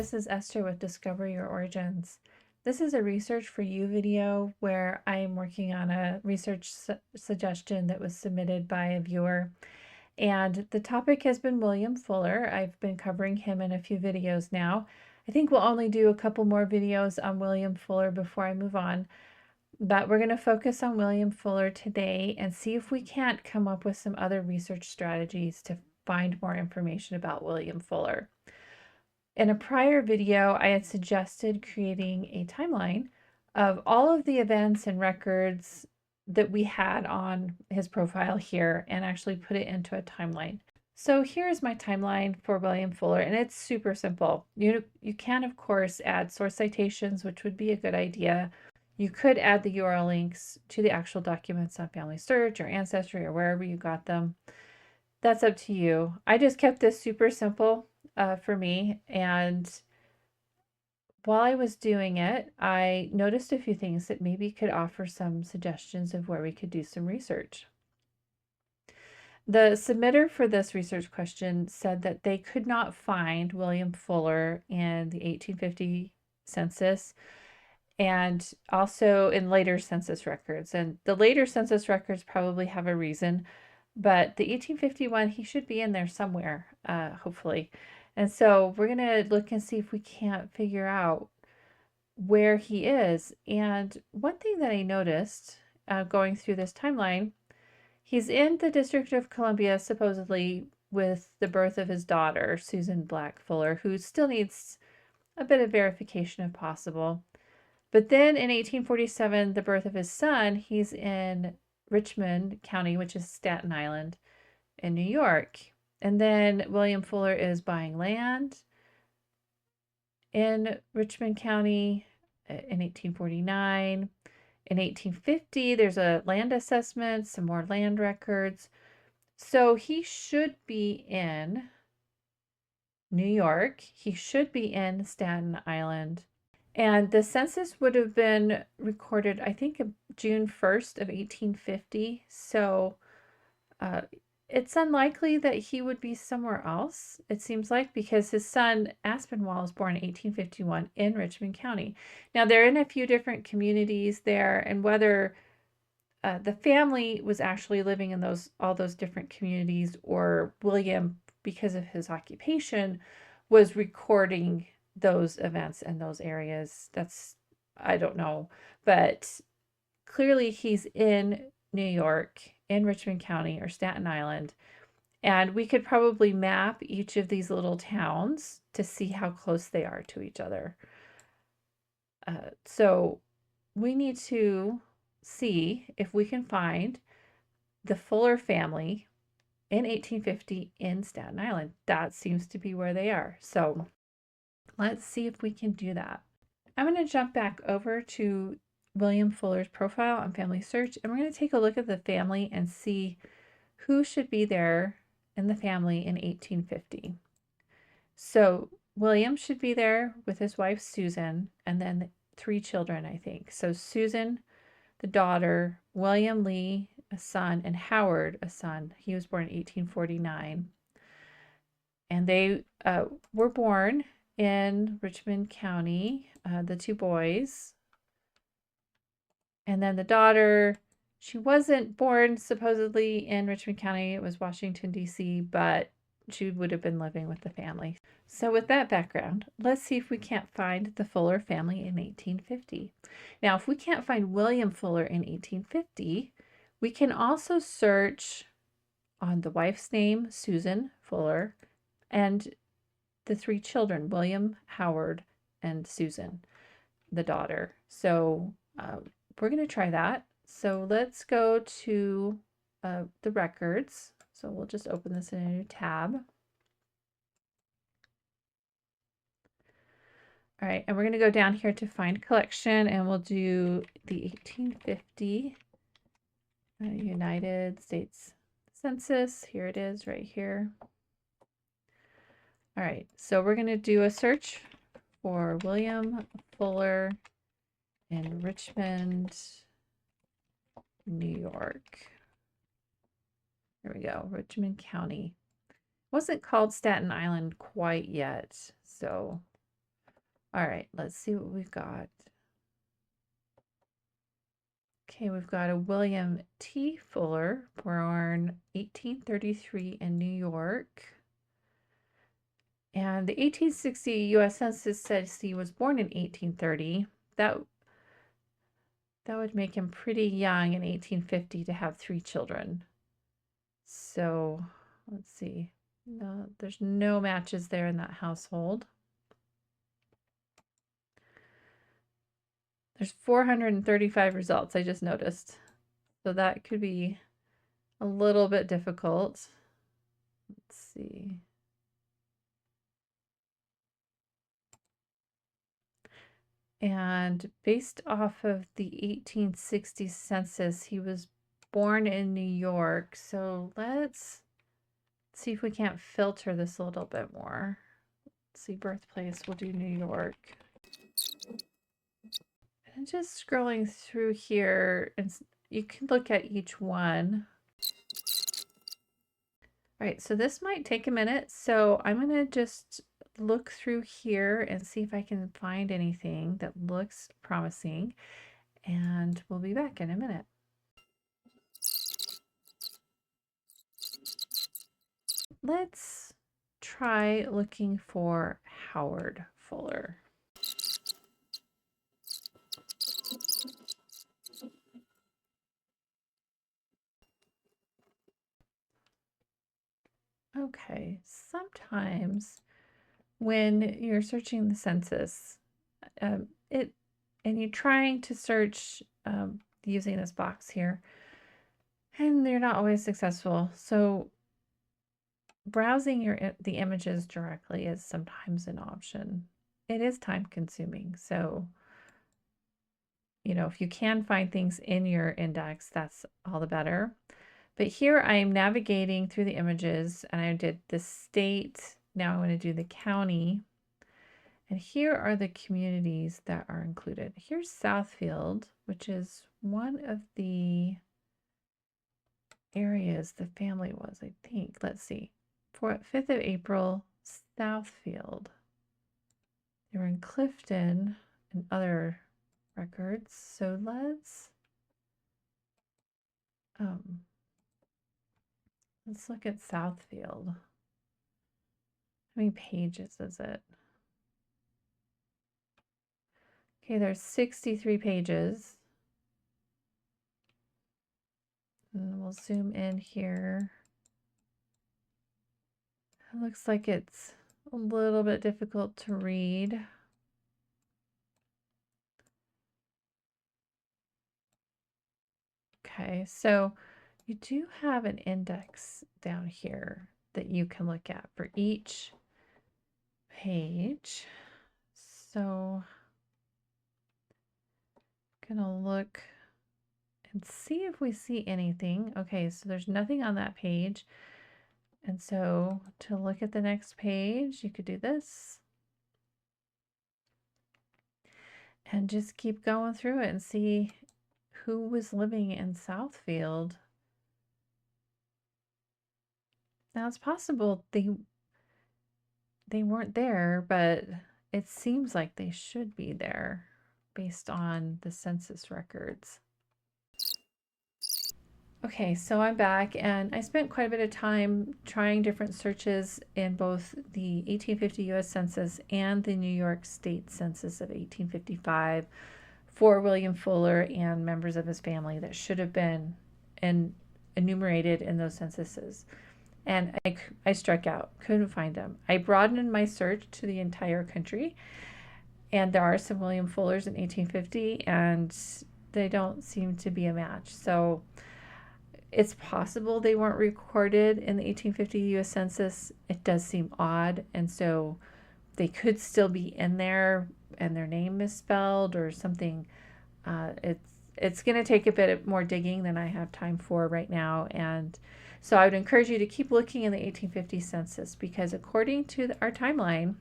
this is Esther with Discover Your Origins. This is a Research for You video where I am working on a research suggestion that was submitted by a viewer. And the topic has been William Fuller. I've been covering him in a few videos now. I think we'll only do a couple more videos on William Fuller before I move on. But we're going to focus on William Fuller today and see if we can't come up with some other research strategies to find more information about William Fuller. In a prior video, I had suggested creating a timeline of all of the events and records that we had on his profile here and actually put it into a timeline. So here's my timeline for William Fuller, and it's super simple. You can, of course, add source citations, which would be a good idea. You could add the URL links to the actual documents on Family Search or Ancestry or wherever you got them. That's up to you. I just kept this super simple for me, and while I was doing it, I noticed a few things that maybe could offer some suggestions of where we could do some research. The submitter for this research question said that they could not find William Fuller in the 1850 census and also in later census records. And the later census records probably have a reason, but the 1851, he should be in there somewhere, hopefully. And so we're going to look and see if we can't figure out where he is. And one thing that I noticed going through this timeline, he's in the District of Columbia, supposedly with the birth of his daughter, Susan Black Fuller, who still needs a bit of verification if possible. But then in 1847, the birth of his son, he's in Richmond County, which is Staten Island in New York. And then William Fuller is buying land in Richmond County in 1849. In 1850, there's a land assessment, some more land records. So he should be in New York. He should be in Staten Island. And the census would have been recorded, I think, June 1st of 1850. So it's unlikely that he would be somewhere else, it seems like, because his son, Aspinwall, was born in 1851 in Richmond County. Now, they're in a few different communities there, and whether the family was actually living in all those different communities, or William, because of his occupation, was recording those events in those areas, I don't know. But clearly he's in New York, in Richmond County or Staten Island, and we could probably map each of these little towns to see how close they are to each other. So we need to see if we can find the Fuller family in 1850 in Staten Island. That seems to be where they are. So let's see if we can do that. I'm going to jump back over to William Fuller's profile on Family Search, and we're going to take a look at the family and see who should be there in the family in 1850. So William should be there with his wife Susan, and then 3 children, I think. So Susan, the daughter, William Lee, a son, and Howard, a son. He was born in 1849. And they were born in Richmond County, the 2 boys. And then the daughter, she wasn't born supposedly in Richmond County. It was Washington, D.C., but she would have been living with the family. So with that background, let's see if we can't find the Fuller family in 1850. Now, if we can't find William Fuller in 1850, we can also search on the wife's name, Susan Fuller, and the 3 children, William, Howard, and Susan, the daughter. So we're going to try that. So let's go to the records. So we'll just open this in a new tab. All right, and we're going to go down here to find collection, and we'll do the 1850 United States Census. Here it is right here. All right, so we're going to do a search for William Fuller in Richmond, New York. Here we go, Richmond County. Wasn't called Staten Island quite yet, so All right, let's see what we've got. Okay, we've got a William T. Fuller, born 1833 in New York. And the 1860 U.S. Census says he was born in 1830. That would make him pretty young in 1850 to have 3 children. So let's see. No, there's no matches there in that household. There's 435 results, I just noticed. So that could be a little bit difficult. Let's see. And based off of the 1860 census, he was born in New York. So let's see if we can't filter this a little bit more. Let's see, birthplace, we'll do New York. And just scrolling through here, and you can look at each one. All right, so this might take a minute. So I'm going to just look through here and see if I can find anything that looks promising. And we'll be back in a minute. Let's try looking for Howard Fuller. Okay, sometimes when you're searching the census, and you're trying to search using this box here, and they're not always successful. So browsing the images directly is sometimes an option. It is time consuming. So, if you can find things in your index, that's all the better. But here I am navigating through the images, and I did the state. Now I'm going to do the county. And here are the communities that are included. Here's Southfield, which is one of the areas the family was, I think. Let's see. For 5th of April, Southfield. They were in Clifton and other records. So let's look at Southfield. How many pages is it? Okay, there's 63 pages. And we'll zoom in here. It looks like it's a little bit difficult to read. Okay, so you do have an index down here that you can look at for each page. So I'm gonna look and see if we see anything. Okay, so there's nothing on that page. And so to look at the next page, you could do this. And just keep going through it and see who was living in Southfield. Now it's possible they weren't there, but it seems like they should be there based on the census records. Okay, so I'm back, and I spent quite a bit of time trying different searches in both the 1850 U.S. Census and the New York State Census of 1855 for William Fuller and members of his family that should have been enumerated in those censuses. And I struck out, couldn't find them. I broadened my search to the entire country, and there are some William Fullers in 1850, and they don't seem to be a match. So it's possible they weren't recorded in the 1850 U.S. Census. It does seem odd, and so they could still be in there and their name misspelled or something. It's going to take a bit more digging than I have time for right now, and so I would encourage you to keep looking in the 1850 census, because according to our timeline,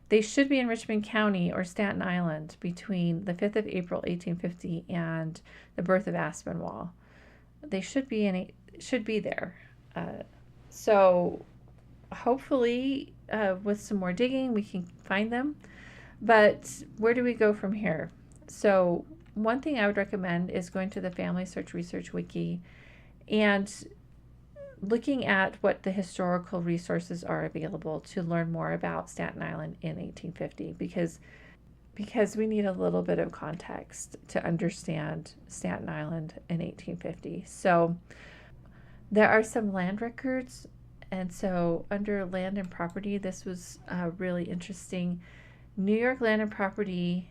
they should be in Richmond County or Staten Island between the 5th of April 1850 and the birth of Aspinwall. They should be there. So hopefully with some more digging we can find them. But where do we go from here? So one thing I would recommend is going to the Family Search Research Wiki and looking at what the historical resources are available to learn more about Staten Island in 1850, because we need a little bit of context to understand Staten Island in 1850. So there are some land records, and so under land and property, this was really interesting. New York Land and Property,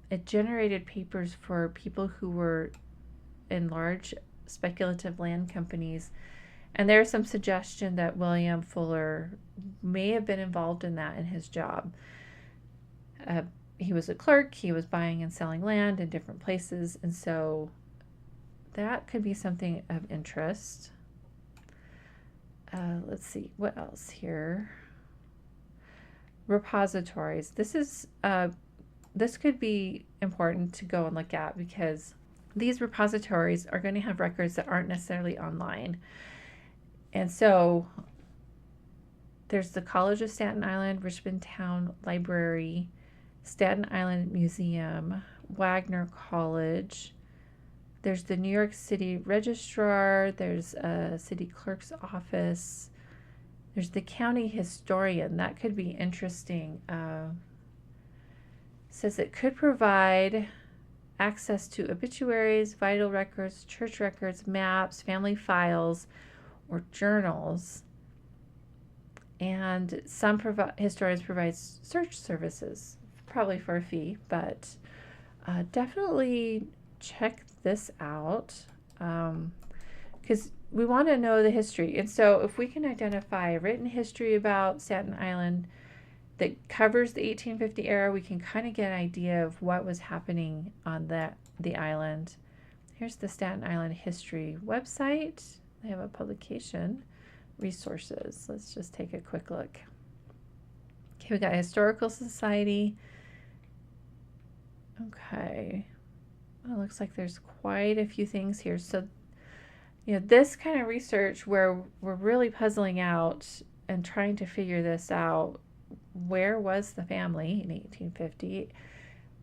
it generated papers for people who were in large speculative land companies, and there's some suggestion that William Fuller may have been involved in that in his job. He was a clerk, he was buying and selling land in different places, and so that could be something of interest. Let's see, what else here? Repositories. This could be important to go and look at, because these repositories are going to have records that aren't necessarily online. And so there's the College of Staten Island, Richmond Town Library, Staten Island Museum, Wagner College. There's the New York City Registrar. There's a city clerk's office. There's the county historian. That could be interesting. Says it could provide access to obituaries, vital records, church records, maps, family files, or journals. And some historians provide search services, probably for a fee, but definitely check this out, because we want to know the history. And so if we can identify a written history about Staten Island that covers the 1850 era, we can kind of get an idea of what was happening on the island. Here's the Staten Island History website. They have a publication, resources. Let's just take a quick look. Okay, we got Historical Society. Okay. Well, it looks like there's quite a few things here. So, this kind of research where we're really puzzling out and trying to figure this out. Where was the family in 1850?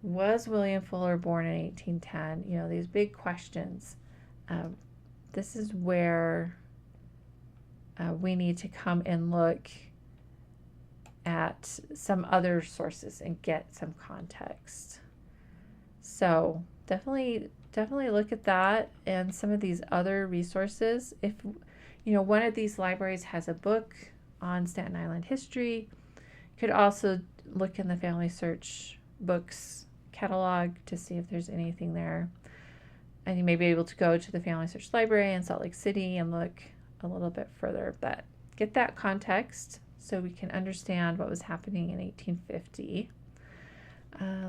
Was William Fuller born in 1810? These big questions. This is where we need to come and look at some other sources and get some context. So definitely look at that and some of these other resources. If one of these libraries has a book on Staten Island history, you could also look in the Family Search books catalog to see if there's anything there. And you may be able to go to the Family Search Library in Salt Lake City and look a little bit further, but get that context so we can understand what was happening in 1850.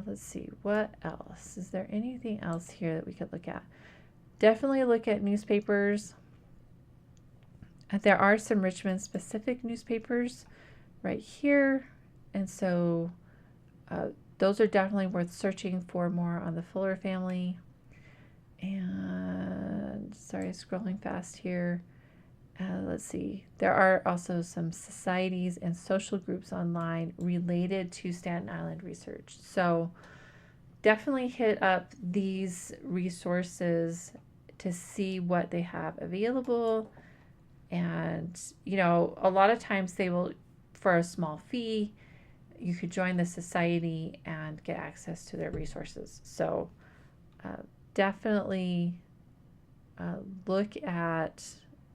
Let's see, what else? Is there anything else here that we could look at? Definitely look at newspapers. There are some Richmond specific newspapers right here, and so those are definitely worth searching for more on the Fuller family. And sorry, scrolling fast here. Let's see. There are also some societies and social groups online related to Staten Island research. So definitely hit up these resources to see what they have available. And, a lot of times they will, for a small fee, you could join the society and get access to their resources. So definitely look at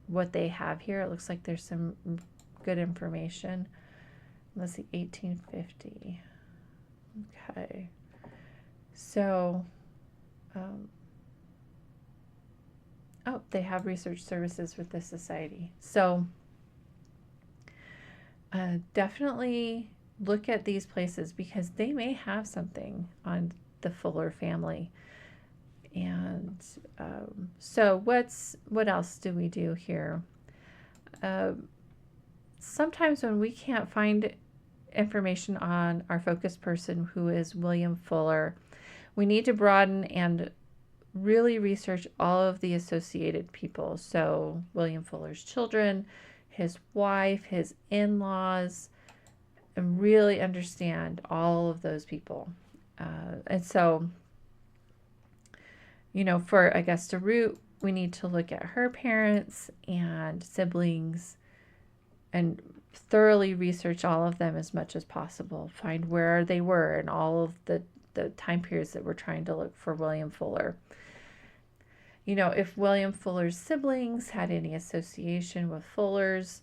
what they have here. It looks like there's some good information. Let's see, 1850. Okay. So, they have research services with this society. So, definitely look at these places because they may have something on the Fuller family. And so what else do we do here? Sometimes when we can't find information on our focus person, who is William Fuller, we need to broaden and really research all of the associated people. So William Fuller's children, his wife, his in-laws, and really understand all of those people. And so, for Augusta Root, we need to look at her parents and siblings and thoroughly research all of them as much as possible. Find where they were in all of the time periods that we're trying to look for William Fuller. If William Fuller's siblings had any association with Fuller's,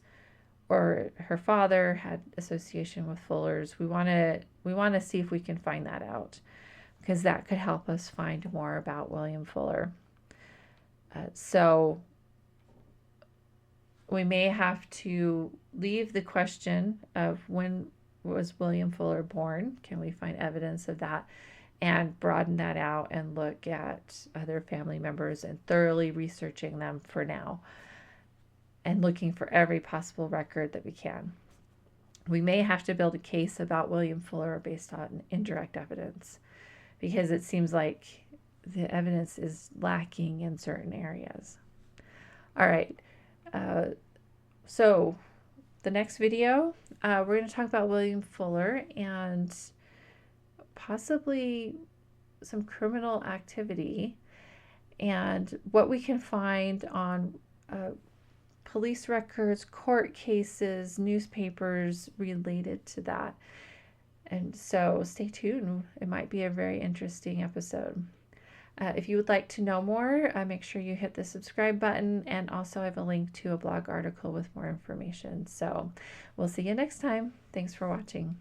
or her father had association with Fuller's, we want to see if we can find that out, because that could help us find more about William Fuller. So we may have to leave the question of when was William Fuller born. Can we find evidence of that? And broaden that out and look at other family members and thoroughly researching them for now, and looking for every possible record that we can. We may have to build a case about William Fuller based on indirect evidence, because it seems like the evidence is lacking in certain areas. All right, so the next video, we're going to talk about William Fuller and possibly some criminal activity and what we can find on police records, court cases, newspapers related to that. And so stay tuned. It might be a very interesting episode. If you would like to know more, make sure you hit the subscribe button, and also I have a link to a blog article with more information. So we'll see you next time. Thanks for watching.